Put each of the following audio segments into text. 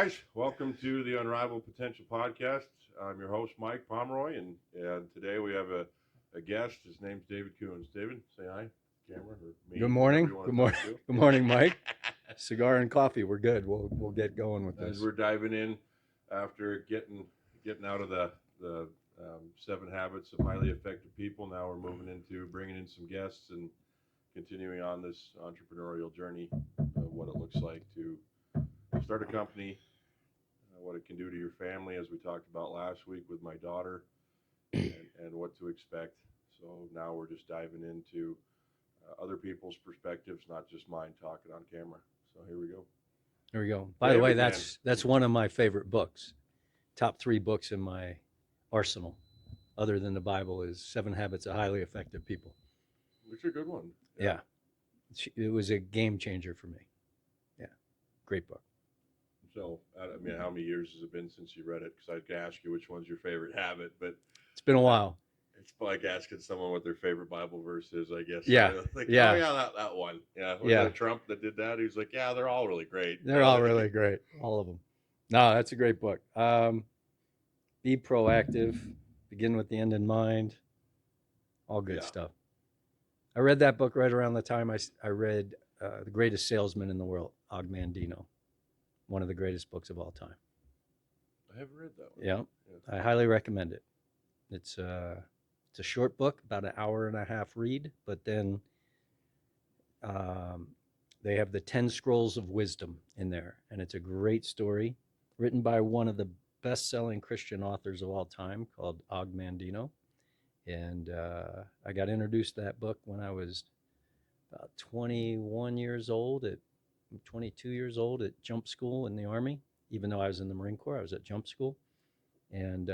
guys. Welcome to the Unrivaled Potential Podcast. I'm your host, Mike Pomeroy, and today we have a guest. His name's David Koons. David, say hi, camera, or me. Good morning. Good morning. Good morning, Mike. Cigar and coffee. We're good. We'll get going with this. As we're diving in after getting out of the 7 Habits of Highly Effective People, now we're moving into bringing in some guests and continuing on this entrepreneurial journey of what it looks like to start a company, what it can do to your family, as we talked about last week with my daughter, and what to expect. So now we're just diving into other people's perspectives, not just mine talking on camera. So here we go. There we go. By the way, that's one of my favorite books. Top 3 books in my arsenal, other than the Bible, is 7 Habits of Highly Effective People. It's a good one. Yeah. It was a game changer for me. Yeah. Great book. So, I mean, how many years has it been since you read it? Because I could ask you which one's your favorite habit, but it's been a while. It's like asking someone what their favorite Bible verse is, I guess. Yeah. Like, yeah. Oh, yeah, that one. Yeah. Was it Trump that did that? He was like, yeah, they're all really great. They're all really great. All of them. No, that's a great book. Be proactive. Begin with the end in mind. All good stuff. I read that book right around the time I read The Greatest Salesman in the World, Og Mandino. One of the greatest books of all time. I haven't read that one. Yeah. I highly recommend it. It's a short book, about an hour and a half read, but then they have the 10 Scrolls of Wisdom in there, and it's a great story written by one of the best-selling Christian authors of all time called Og Mandino. And I got introduced to that book when I was about 22 years old at jump school in the Army. Even though I was in the Marine Corps, I was at jump school. And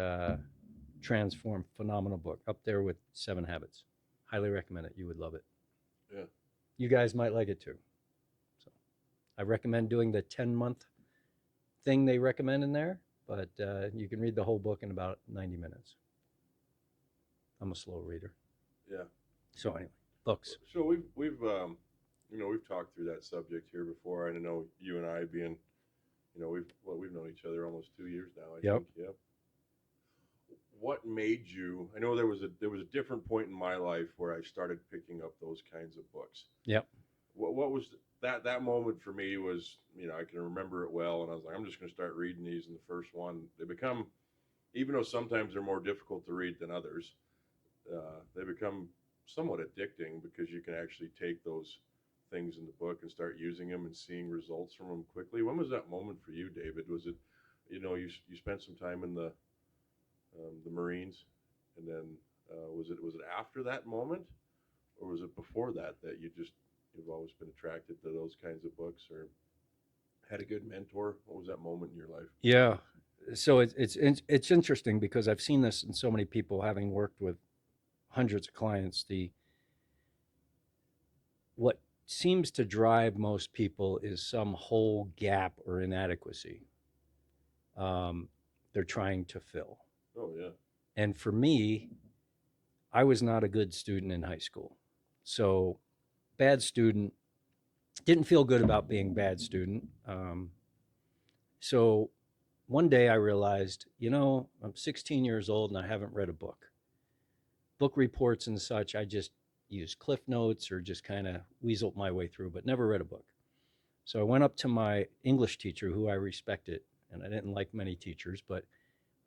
transformed, phenomenal book, up there with 7 Habits. Highly recommend it. You would love it. Yeah. You guys might like it too. So I recommend doing the 10-month thing they recommend in there, but you can read the whole book in about 90 minutes. I'm a slow reader. Yeah. So anyway, books. So we've talked through that subject here before. I know you and I being, we've known each other almost 2 years now. I think. Yep. What made you? I know there was a different point in my life where I started picking up those kinds of books. Yep. What was that moment for me was, I can remember it well, and I was like, I'm just going to start reading these. And the first one, they become, even though sometimes they're more difficult to read than others, they become somewhat addicting because you can actually take those things in the book and start using them and seeing results from them quickly. When was that moment for you, David? Was it, you spent some time in the Marines, and then was it after that moment, or was it before that you've always been attracted to those kinds of books, or had a good mentor? What was that moment in your life? Yeah. So it's interesting because I've seen this in so many people, having worked with hundreds of clients. What seems to drive most people is some hole, gap, or inadequacy they're trying to fill. Oh, yeah. And for me, I was not a good student in high school. So bad student, didn't feel good about being bad student. So one day I realized, I'm 16 years old and I haven't read a book. Book reports and such, I just used Cliff Notes or just kind of weaseled my way through, but never read a book. So I went up to my English teacher, who I respected, and I didn't like many teachers, but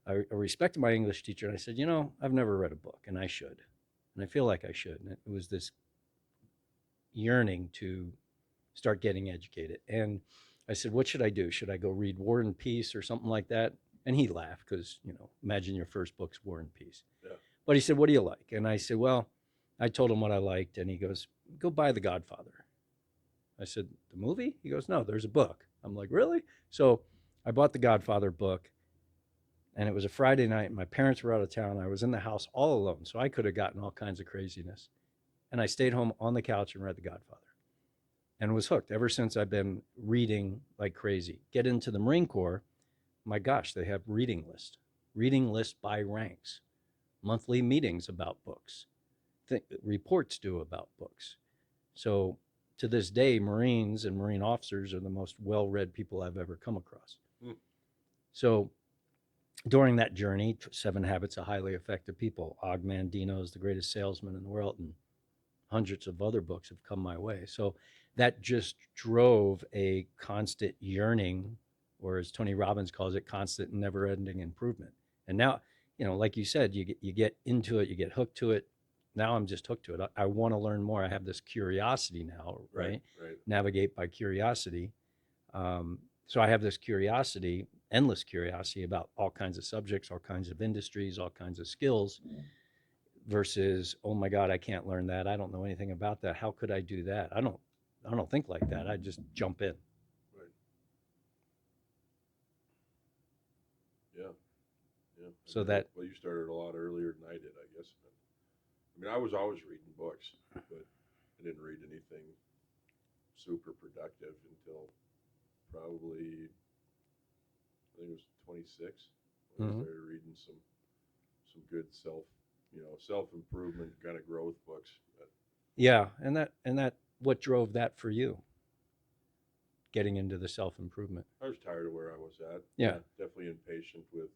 I respected my English teacher, and I said, I've never read a book, and I should. And I feel like I should. And it was this yearning to start getting educated. And I said, what should I do? Should I go read War and Peace or something like that? And he laughed because, imagine your first book's War and Peace. Yeah. But he said, what do you like? And I said, well, I told him what I liked, and he goes, go buy The Godfather. I said, the movie? He goes, no, there's a book. I'm like, really? So I bought The Godfather book. And it was a Friday night. My parents were out of town. I was in the house all alone, so I could have gotten all kinds of craziness. And I stayed home on the couch and read The Godfather and was hooked. Ever since, I've been reading like crazy. Get into the Marine Corps, my gosh, they have reading list by ranks, monthly meetings about books, reports due about books. So to this day, Marines and Marine officers are the most well-read people I've ever come across. So during that journey, 7 Habits of Highly Effective People, Og Mandino is the greatest salesman in the world, and hundreds of other books have come my way. So that just drove a constant yearning, or as Tony Robbins calls it, constant, never-ending improvement. And now, like you said, you get into it, you get hooked to it. Now I'm just hooked to it. I want to learn more. I have this curiosity now, right? Right. Navigate by curiosity. So I have this curiosity, endless curiosity about all kinds of subjects, all kinds of industries, all kinds of skills, versus, oh my God, I can't learn that. I don't know anything about that. How could I do that? I don't think like that. I just jump in. Right. Yeah. Yeah. So that, well, you started a lot earlier than I did, I guess. I mean, I was always reading books, but I didn't read anything super productive until probably, I think it was 26 when I started reading some good self improvement kind of growth books. yeah, and that what drove that for you? Getting into the self improvement. I was tired of where I was at. Yeah. Definitely impatient with,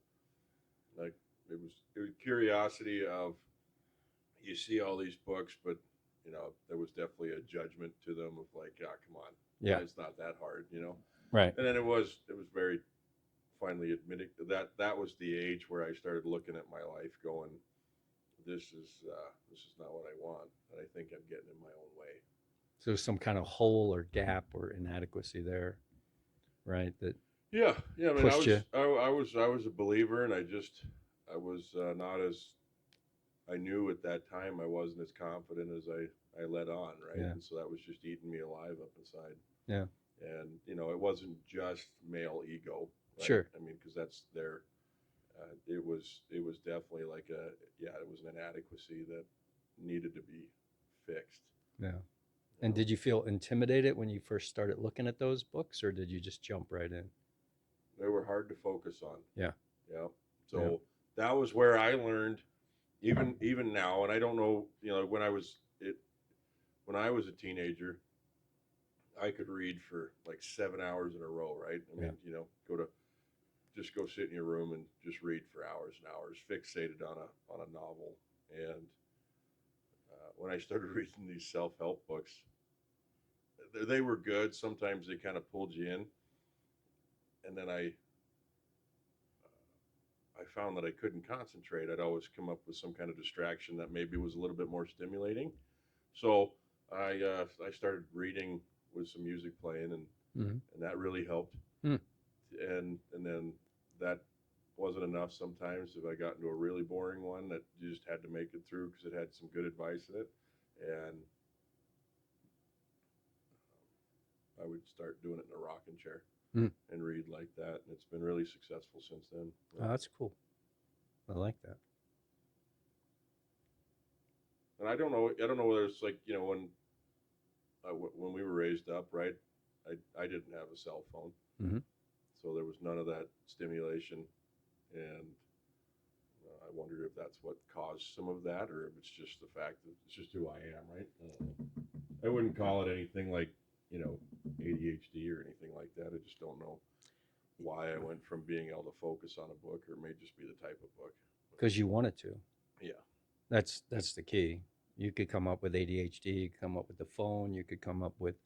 like, it was curiosity of, you see all these books, but there was definitely a judgment to them of like, come on, Yeah. it's not that hard, Right. And then it was very finally admitting that was the age where I started looking at my life, going, this is not what I want, and I think I'm getting in my own way. So some kind of hole or gap or inadequacy there, right? That Yeah. I mean, pushed you. I was a believer, and I was not as, I knew at that time I wasn't as confident as I let on, right? Yeah. And so that was just eating me alive up inside. Yeah. And it wasn't just male ego, right? Sure. I mean, because that's there. It was definitely like it was an inadequacy that needed to be fixed. Yeah. And did you feel intimidated when you first started looking at those books, or did you just jump right in? They were hard to focus on. Yeah. Yeah. So that was where I learned, even now, and I don't know, when I was a teenager, I could read for like 7 hours in a row, right? I mean, go sit in your room and just read for hours and hours, fixated on a novel. And when I started reading these self-help books, they were good. Sometimes they kind of pulled you in, and then I found that I couldn't concentrate. I'd always come up with some kind of distraction that maybe was a little bit more stimulating. So I started reading with some music playing, and that really helped. And then that wasn't enough. Sometimes if I got into a really boring one, that you just had to make it through because it had some good advice in it, and I would start doing it in a rocking chair and read like that, and it's been really successful since then. Oh, that's cool. I like that. And I don't know whether it's like, when we were raised up, right? I didn't have a cell phone, so there was none of that stimulation, and I wondered if that's what caused some of that, or if it's just the fact that it's just who I am, right? I wouldn't call it anything like, ADHD or anything like that. I just don't know why I went from being able to focus on a book, or it may just be the type of book. Because you wanted to. Yeah. That's the key. You could come up with ADHD, you could come up with the phone, you could come up with,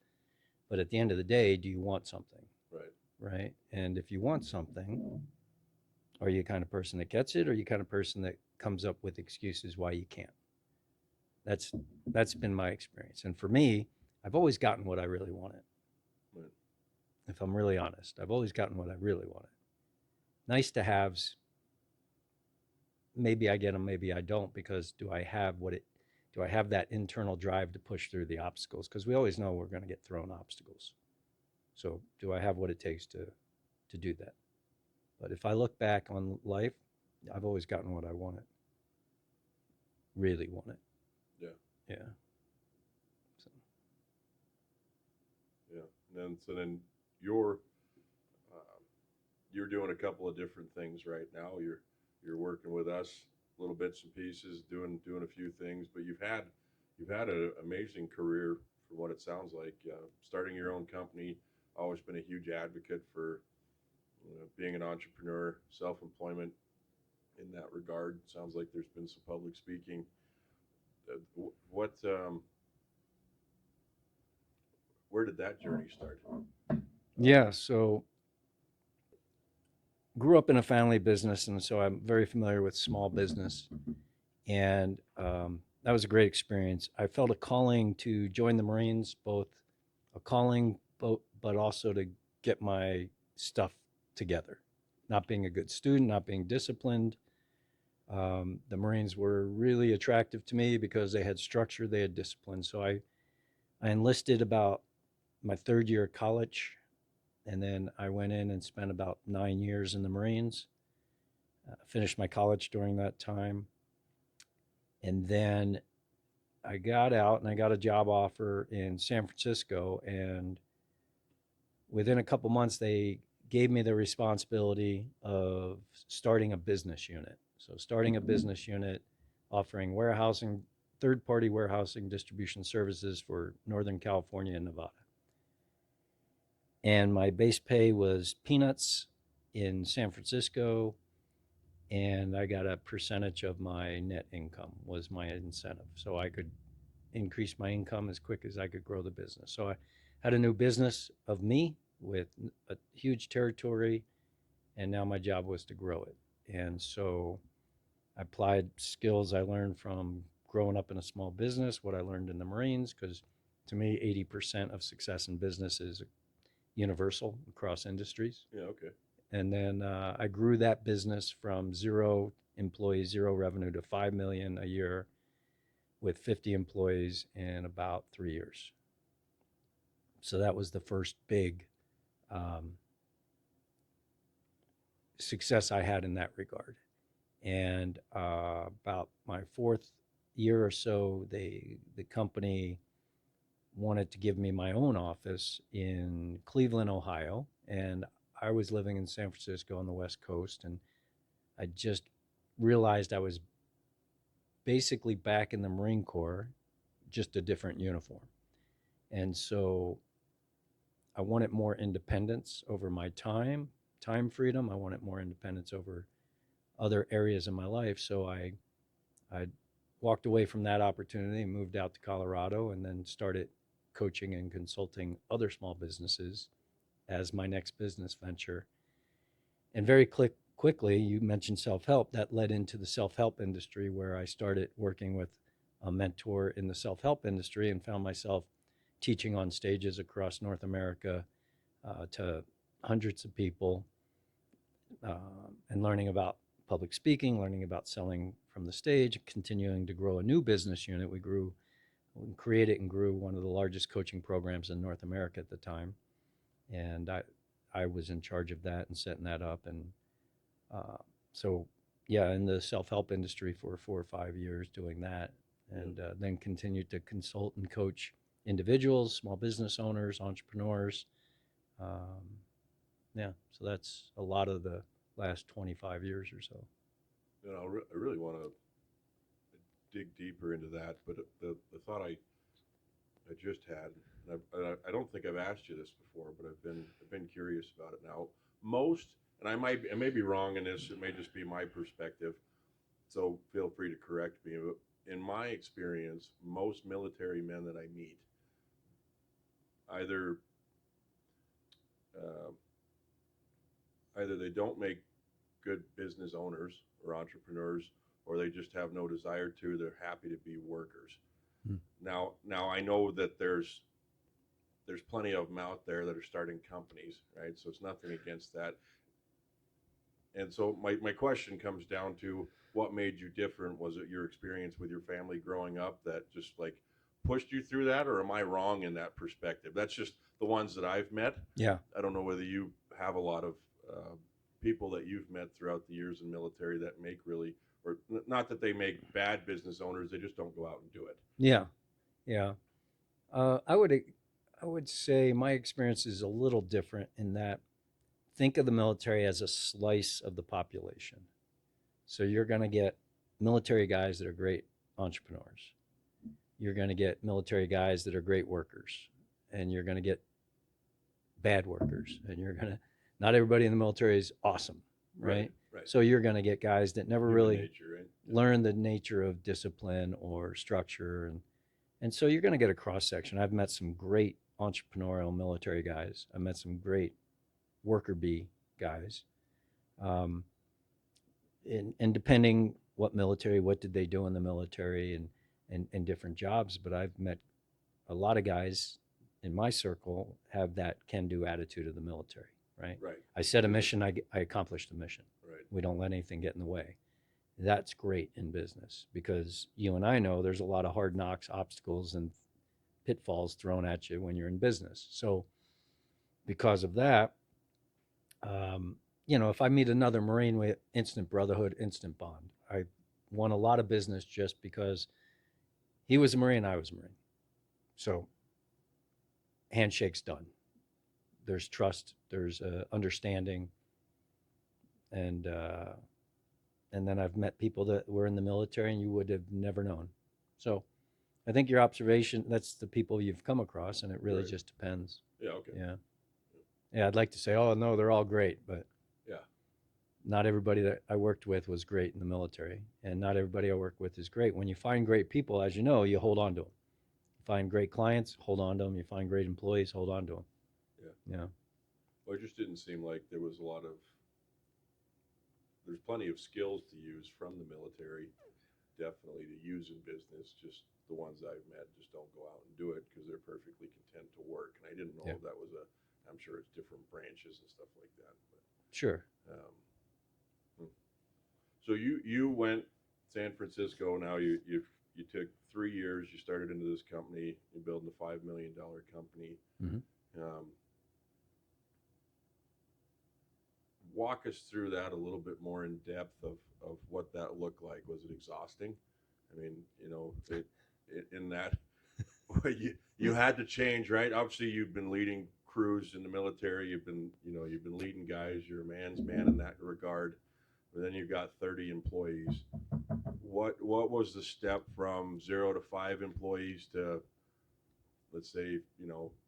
but at the end of the day, do you want something? Right. Right. And if you want something, are you the kind of person that gets it, or are you the kind of person that comes up with excuses why you can't? That's been my experience. And for me, I've always gotten what I really wanted. Right. If I'm really honest, I've always gotten what I really wanted. Nice to haves, maybe I get them, maybe I don't, because do I have that internal drive to push through the obstacles? Because we always know we're going to get thrown obstacles. So do I have what it takes to do that? But if I look back on life, I've always gotten what I wanted. Really wanted. Yeah. Yeah. So. Yeah. And then you're doing a couple of different things right now. You're working with us, little bits and pieces, doing a few things, but you've had an amazing career from what it sounds like. Starting your own company, always been a huge advocate for being an entrepreneur, self-employment in that regard. Sounds like there's been some public speaking. What, where did that journey start? Yeah, so grew up in a family business, and so I'm very familiar with small business, and that was a great experience. I felt a calling to join the Marines, both a calling, but also to get my stuff together. Not being a good student, not being disciplined. The Marines were really attractive to me because they had structure, they had discipline. So I enlisted about my third year of college, and then I went in and spent about 9 years in the Marines. Finished my college during that time, and then I got out and I got a job offer in San Francisco. And within a couple months, they gave me the responsibility of starting a business unit. So, starting a business unit offering warehousing, third party warehousing distribution services for Northern California and Nevada. And my base pay was peanuts in San Francisco, and I got a percentage of my net income was my incentive. So I could increase my income as quick as I could grow the business. So I had a new business of me with a huge territory, and now my job was to grow it. And so I applied skills I learned from growing up in a small business, what I learned in the Marines, because to me, 80% of success in business is universal across industries. Yeah, okay. And then I grew that business from 0 employees, 0 revenue to 5 million a year with 50 employees in about 3 years. So that was the first big um, success I had in that regard. And about my fourth year or so, the company wanted to give me my own office in Cleveland, Ohio, and I was living in San Francisco on the West Coast, and I just realized I was basically back in the Marine Corps, just a different uniform. And so I wanted more independence over my time freedom. I wanted more independence over other areas in my life. So I walked away from that opportunity and moved out to Colorado, and then started coaching and consulting other small businesses as my next business venture. And very quickly, you mentioned self-help. That led into the self-help industry, where I started working with a mentor in the self-help industry and found myself teaching on stages across North America to hundreds of people, and learning about public speaking, learning about selling from the stage, continuing to grow a new business unit. We created and grew one of the largest coaching programs in North America at the time. And I was in charge of that and setting that up. And so, yeah, in the self-help industry for 4 or 5 years doing that. And then continued to consult and coach individuals, small business owners, entrepreneurs. Yeah, so that's a lot of the last 25 years or so. You know, I really want to dig deeper into that, but the thought I just had, and I don't think I've asked you this before, but I've been curious about it now. Most, and I may be wrong in this, it may just be my perspective, so feel free to correct me. But in my experience, most military men that I meet either uh, either they don't make good business owners or entrepreneurs, or they just have no desire to. They're happy to be workers. Hmm. Now I know that there's plenty of them out there that are starting companies, right? So it's nothing against that. And so my question comes down to, what made you different? Was it your experience with your family growing up that just like pushed you through that, or am I wrong in that perspective? That's just the ones that I've met. Yeah. I don't know whether you have a lot of people that you've met throughout the years in military that make really, or not that they make bad business owners, they just don't go out and do it. Yeah, yeah. I would say my experience is a little different in that, think of the military as a slice of the population. So you're going to get military guys that are great entrepreneurs. You're going to get military guys that are great workers, and you're going to get bad workers, and you're going to Not everybody in the military is awesome, right? Right. So you're going to get guys that never Human really nature, right? learn the nature of discipline or structure, and so you're going to get a cross section. I've met some great entrepreneurial military guys. I met some great worker bee guys. Um, and depending what military, what did they do in the military, and different jobs. But I've met a lot of guys in my circle have that can-do attitude of the military. Right. Right. I set a mission. I accomplished the mission. Right. We don't let anything get in the way. That's great in business because you and I know there's a lot of hard knocks, obstacles, and pitfalls thrown at you when you're in business. So because of that, if I meet another Marine with instant brotherhood, instant bond. I won a lot of business just because he was a Marine, I was a Marine. So handshake's done. There's trust, there's understanding, and then I've met people that were in the military and you would have never known. So I think your observation, that's the people you've come across, and it really Right. just depends. Yeah. Okay. Yeah, I'd like to say, oh, no, they're all great, but Yeah. not everybody that I worked with was great in the military, and not everybody I work with is great. When you find great people, as you know, you hold on to them. You find great clients, hold on to them. You find great employees, hold on to them. Yeah. Well, it just didn't seem like there was there's plenty of skills to use from the military, definitely to use in business. Just the ones I've met just don't go out and do it because they're perfectly content to work. And I didn't know if that was I'm sure it's different branches and stuff like that. But, Sure. So you went San Francisco. Now you took 3 years. You started into this company. You're building a $5 million company. Mhm. Walk us through that a little bit more in depth of what that looked like. Was it exhausting? I mean, in that you had to change, right? Obviously, you've been leading crews in the military. You've been leading guys. You're a man's man in that regard. But then you've got 30 employees. What was the step from 0 to 5 employees to, let's say,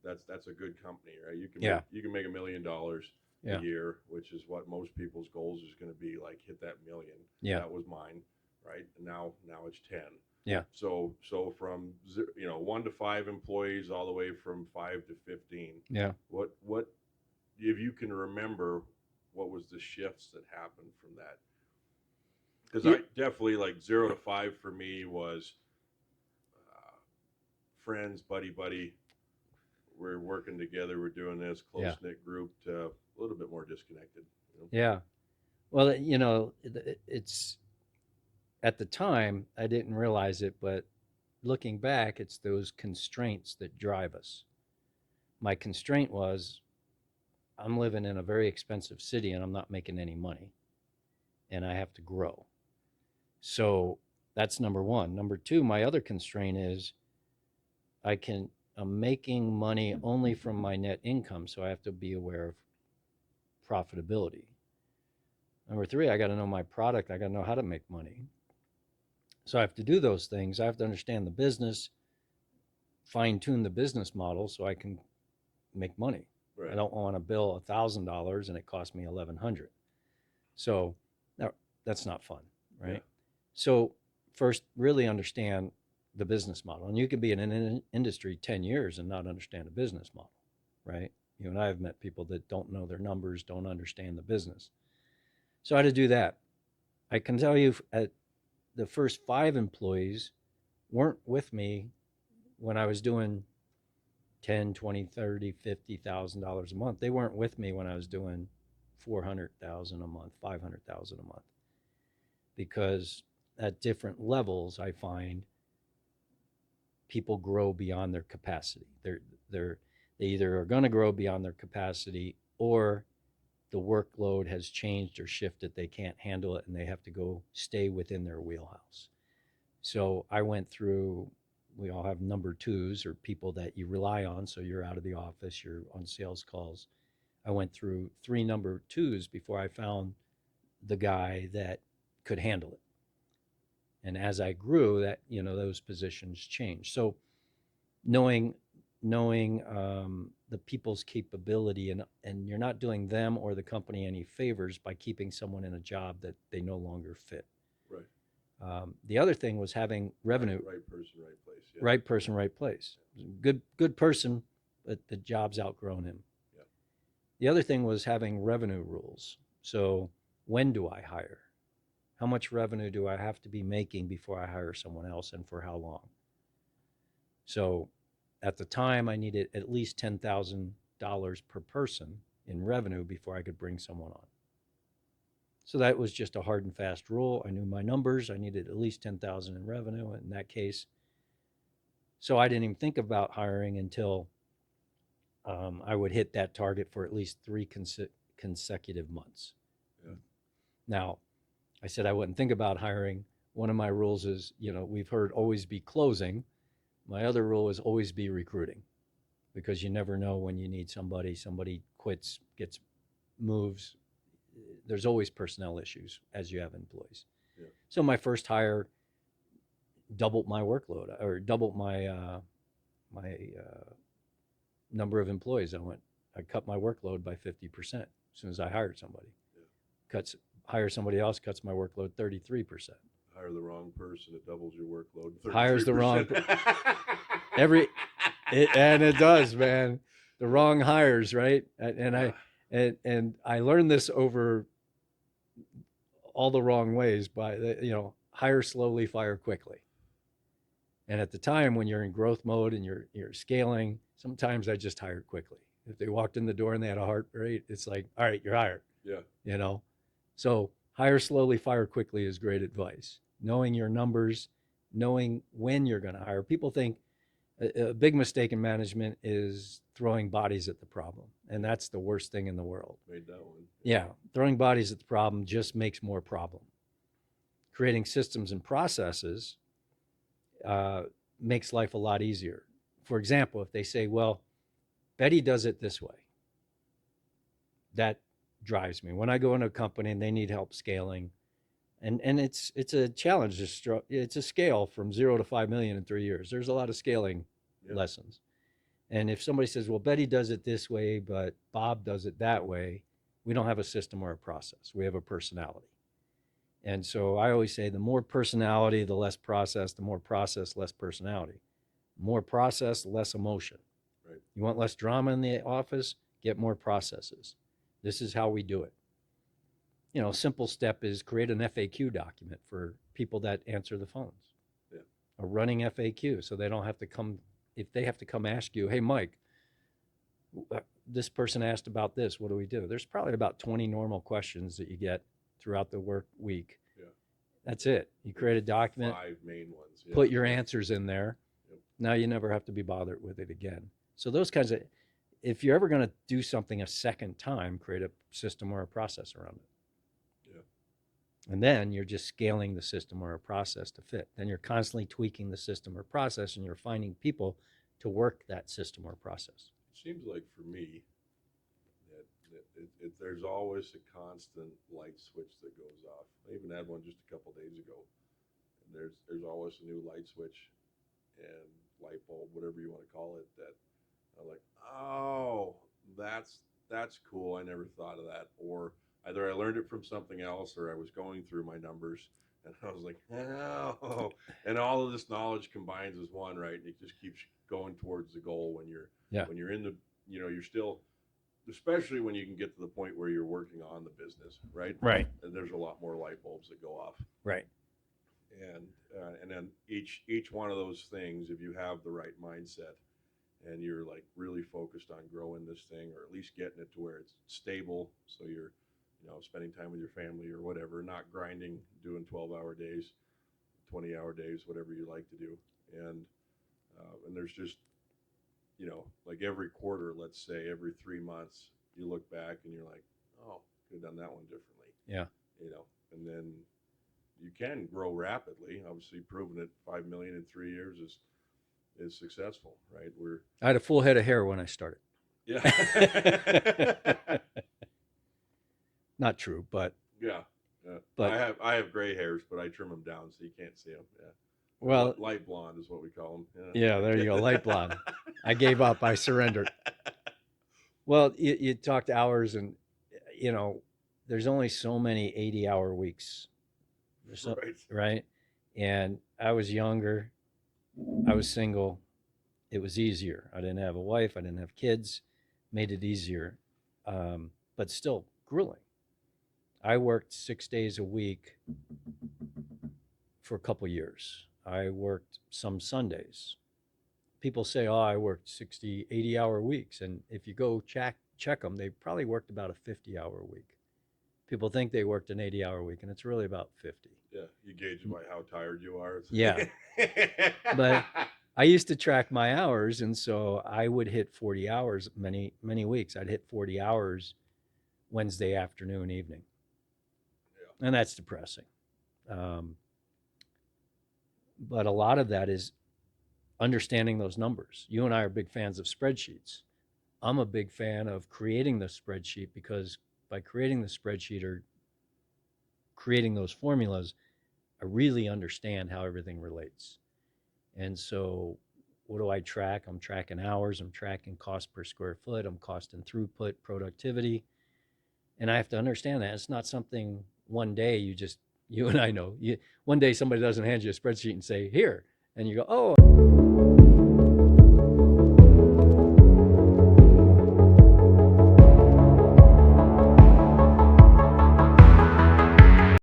that's a good company, right? You can make $1 million a year, which is what most people's goals is going to be, like hit that million. Yeah. That was mine, right? And now it's 10. Yeah. So from 1 to 5 employees all the way from 5 to 15. Yeah. What if you can remember, what was the shifts that happened from that? Because I definitely, like, 0 to 5 for me was friends, buddy. We're working together. We're doing this close-knit group, to a little bit more disconnected. Yeah. Well, it's at the time I didn't realize it, but looking back, it's those constraints that drive us. My constraint was I'm living in a very expensive city and I'm not making any money, and I have to grow. So that's number one. Number two, my other constraint is I'm making money only from my net income, so I have to be aware of profitability. Number three, I got to know my product. I got to know how to make money. So I have to do those things. I have to understand the business, fine tune the business model so I can make money. Right. I don't want to bill $1,000 and it costs me $1,100. So that's not fun, right? Yeah. So first, really understand the business model. And you can be in an industry 10 years and not understand a business model, right? You and I have met people that don't know their numbers, don't understand the business. So I had to do that. I can tell you at the first 5 employees weren't with me when I was doing $10, $20, $30, $50,000 a month. They weren't with me when I was doing $400,000 a month, $500,000 a month. Because at different levels, I find people grow beyond their capacity. They either are going to grow beyond their capacity, or the workload has changed or shifted. They can't handle it and they have to go stay within their wheelhouse. So I went through, we all have number twos, or people that you rely on. So you're out of the office, you're on sales calls. I went through 3 number twos before I found the guy that could handle it. And as I grew, that those positions changed. So knowing knowing the people's capability, and you're not doing them or the company any favors by keeping someone in a job that they no longer fit. Right. The other thing was having revenue. Right person, right place. Yeah. Right person, right place. Good person, but the job's outgrown him. Yeah. The other thing was having revenue rules. So when do I hire? How much revenue do I have to be making before I hire someone else, and for how long? So at the time, I needed at least $10,000 per person in revenue before I could bring someone on. So that was just a hard and fast rule. I knew my numbers. I needed at least 10,000 in revenue in that case. So I didn't even think about hiring until I would hit that target for at least 3 consecutive months. Yeah. Now, I said I wouldn't think about hiring. One of my rules is, we've heard always be closing. My other rule is always be recruiting, because you never know when you need somebody. Somebody quits, gets moves. There's always personnel issues as you have employees. Yeah. So my first hire doubled my workload, or doubled my number of employees. I cut my workload by 50% as soon as I hired somebody. Yeah. Hire somebody else, cuts my workload 33%. Hire the wrong person, it doubles your workload. 33%. Hires the wrong and it does, man. The wrong hires, right? And I learned this over all the wrong ways by hire slowly, fire quickly. And at the time when you're in growth mode and you're scaling, sometimes I just hired quickly. If they walked in the door and they had a heart rate, it's like, all right, you're hired. Yeah. So hire slowly, fire quickly is great advice. Knowing your numbers, knowing when you're going to hire. People think a big mistake in management is throwing bodies at the problem. And that's the worst thing in the world. Made that one. Yeah. Throwing bodies at the problem just makes more problem. Creating systems and processes makes life a lot easier. For example, if they say, well, Betty does it this way, that drives me. When I go into a company and they need help scaling, and it's a challenge. It's a scale from 0 to 5 million in 3 years. There's a lot of scaling lessons. And if somebody says, well, Betty does it this way, but Bob does it that way, we don't have a system or a process. We have a personality. And so I always say the more personality, the less process, the more process, less personality. More process, less emotion. Right. You want less drama in the office? Get more processes. This is how we do it. A simple step is create an FAQ document for people that answer the phones. Yeah. A running FAQ, so they don't have to come, if they have to come ask you, hey, Mike, this person asked about this, what do we do? There's probably about 20 normal questions that you get throughout the work week. Yeah. That's it. You create a document. 5 main ones. Yeah. Put your answers in there. Yep. Now Now you never have to be bothered with it again. So those kinds of, if you're ever going to do something a second time, create a system or a process around it. And then you're just scaling the system or a process to fit. Then you're constantly tweaking the system or process, and you're finding people to work that system or process. It seems like for me that there's always a constant light switch that goes off. I even had one just a couple days ago. And there's always a new light switch and light bulb, whatever you want to call it, that I'm like, oh, that's cool. I never thought of that. Or either I learned it from something else, or I was going through my numbers and I was like, oh, and all of this knowledge combines as one, right? And it just keeps going towards the goal when you're in the, you're still, especially when you can get to the point where you're working on the business, right? Right. And there's a lot more light bulbs that go off. Right. And then each one of those things, if you have the right mindset and you're like really focused on growing this thing, or at least getting it to where it's stable, so you're spending time with your family or whatever, not grinding, doing 12-hour days, 20-hour days, whatever you like to do. And there's just, like every quarter, let's say every 3 months, you look back and you're like, oh, could have done that one differently. Yeah. And then you can grow rapidly. Obviously, proving it 5 million in 3 years is successful, right? I had a full head of hair when I started. Yeah. Not true, but yeah. But I have gray hairs, but I trim them down so you can't see them. Yeah. Well, light blonde is what we call them. Yeah, there you go, light blonde. I gave up. I surrendered. Well, you talked hours, and you know, there's only so many 80-hour weeks. There's so, Right. right? And I was younger. I was single. It was easier. I didn't have a wife. I didn't have kids. Made it easier, but still grueling. I worked 6 days a week for a couple years. I worked some Sundays. People say, oh, I worked 60, 80-hour weeks. And if you go check them, they probably worked about a 50-hour week. People think they worked an 80-hour week, and it's really about 50. Yeah, you gauge by how tired you are. Yeah. But I used to track my hours, and so I would hit 40 hours many, many weeks. I'd hit 40 hours Wednesday afternoon, evening. Yeah. And that's depressing. But a lot of that is understanding those numbers. You and I are big fans of spreadsheets. I'm a big fan of creating the spreadsheet, because by creating the spreadsheet or creating those formulas, I really understand how everything relates. And so what do I track? I'm tracking hours, I'm tracking cost per square foot, I'm costing throughput, productivity. And I have to understand that. It's not something one day you and I know. One day somebody doesn't hand you a spreadsheet and say, here, and you go, oh.